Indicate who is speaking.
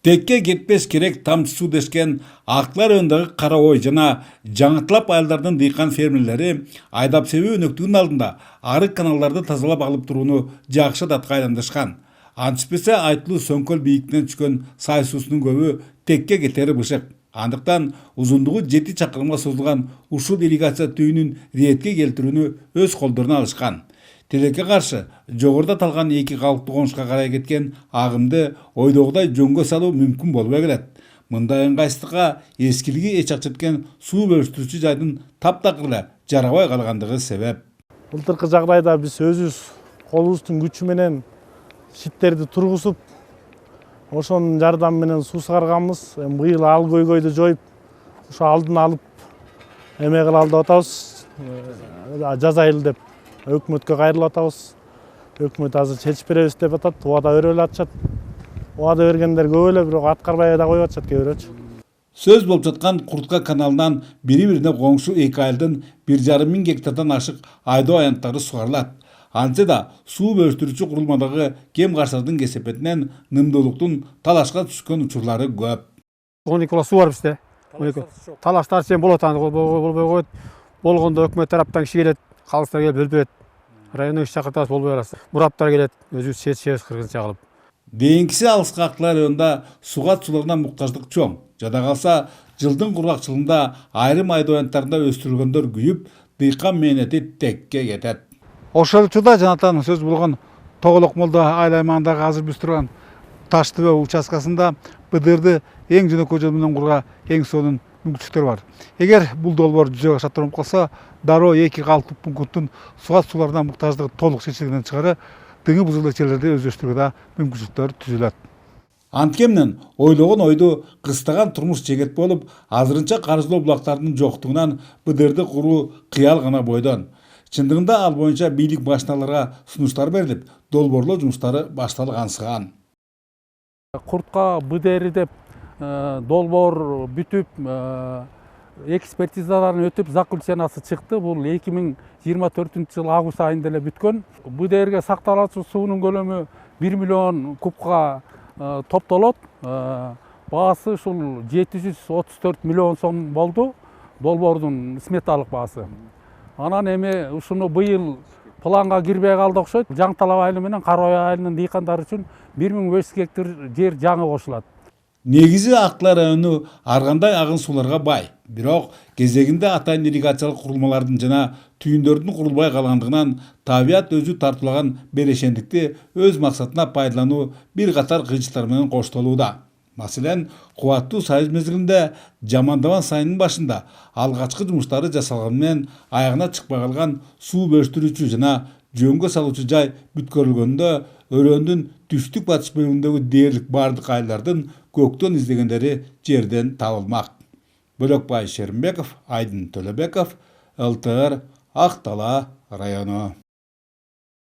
Speaker 1: Текке кетпес керек тамчы суу дешкен Аклар өндөгү кара ой жана жаңытылап айылдардын дыйкан фермерлери айдап себүү өнөктүгүнүн алдында арык каналдарды тазалап алып турууну жакшы датка айландырышкан. Антишпесе айтылуу сөңкөл бийиктен түшкөн сай суусунун көбү текке кетери бышык. Андыктан узундугу 7 чакырымга созулган ушул ирригация түйүнүн ретке келтирүүнү өз колдоруна алышкан. Тилекке каршы жогоруда аталган эки калыптуу конушка карай кеткен агымды ойдогудай жөнгө салуу мүмкүн болбой келет. Мындай ыңгайсыздыкка эскилиги эч акчеткен суу бөлүштүрүүчү жайдын таптакыр эле жарабай калгандыгы себеп.
Speaker 2: Былтыркы жагдайда биз өзүбүз колубуздун күчү менен шиттерди тургузуп, ошонун жардамы менен суу сыгарганбыз. Быйыл ал көйгөйдү жоюп, ошо алдын алып эме кылалы деп атабыз. Жаз айыл деп өкмөткө кайрылып атабыз. Өкмөт азыр чечип беребиз деп атат, убада берип атышат. Убада бергендер көп эле, бирок аткарбай да коюп атышат кээ бирөөчү.
Speaker 1: Сөз болуп жаткан Куртка каналынан бири-бирине коңшу эки айылдын 1,5 миң гектардан ашык айдоо аянттары сугарылат. Антсе да суу бөлүштүрүүчү курулмадагы кем карсыздын кесепетинен нымдуулуктун талашка түшкөн учурлары көп.
Speaker 3: 12 кула суу бар бизде. 12. Талаштар сен болот, болбой коет. Болгондо өкмөт тараптан киши келет, калыстар келип бөлүп берет. Райондон киши чакыртабыз, болбой калат. Мураптар келет, өзүбүз чечебиз кыргызча кылып.
Speaker 1: Дейинкиси алыскы Аклар районунда суга суларына муктаждык чоң. Жада калса жылдын кургакчылыгында айрым айдоо аянттарында өстүрүлгөндөр күйүп, дыйкан мээнети текке кетет.
Speaker 4: Ошол учурда жанатан сөз болгон Тоголок Молдо айыл аймагындагы азыр биз турган Таш төбө участкасында БДРды эң жөнөкөй жол менен курууга эң сонун мүмкүнчүлүктөр бар. Эгер бул долбоор жүзөгө ашатырып калса, дароо эки калыптуу пункттун суга суларына муктаждыгы толук чечилгенден чыгары дыңы бузулган жерлерди өздөштүрүүгө да мүмкүнчүлүктөр түзүлөт.
Speaker 1: Анткемнен ойлогон ойду кыстаган турмуш жегет болуп, азырынча карыздоо булактардын жоктугунан БДРды куруу кыял гана бойдон. Чындыгында ал боюнча бийлик башчыларга сунуштар берилип, долбоорлоо жумуштары башталгансыган.
Speaker 3: Куртка БДР деп долбоор бүтүп, экспертизаларын өтүп, заключениясы чыкты. Бул 2024-жыл август айында эле бүткөн. БДРге сакталуучу суунун көлөмү 1 миллион кубка топтолот. Баасы ушул 734 миллион сом болду. Долбоордун сметалык баасы. Анан эми ушуну быйыл планга кирбей калды окшойт. Жаңталап айылы менен Кара Ой айылынын дыйкандары үчүн 1500 гектар жер жаңы кошулат.
Speaker 1: Негизи Аклар району ар кандай агын сууларга бай. Бирок кезегинде атайын ирригациялык курулмалардын жана түйүндөрдүн курулбай калгандыгынан табият өзү тартуулаган берешендикти өз максатына пайдалануу бир катар кыйынчылыктар менен коштолууда. Маселен, кубаттуу сайыз мезгилинде Жамандабан сайынын башында алгачкы жумуштары жасалганы менен аягына чыкпай калган суу бөлүштүрүүчү жана жөнгө салуучу жай бүткөрүлгөндө өрөөндүн түштүк батыш бөлүгүндөгү дээрлик бардык айылдардын көктөн издегендери жерден табылмак. Бөлөкбай Шеримбеков, Айдын Төлөбеков, ЛТР, Ак Дала району.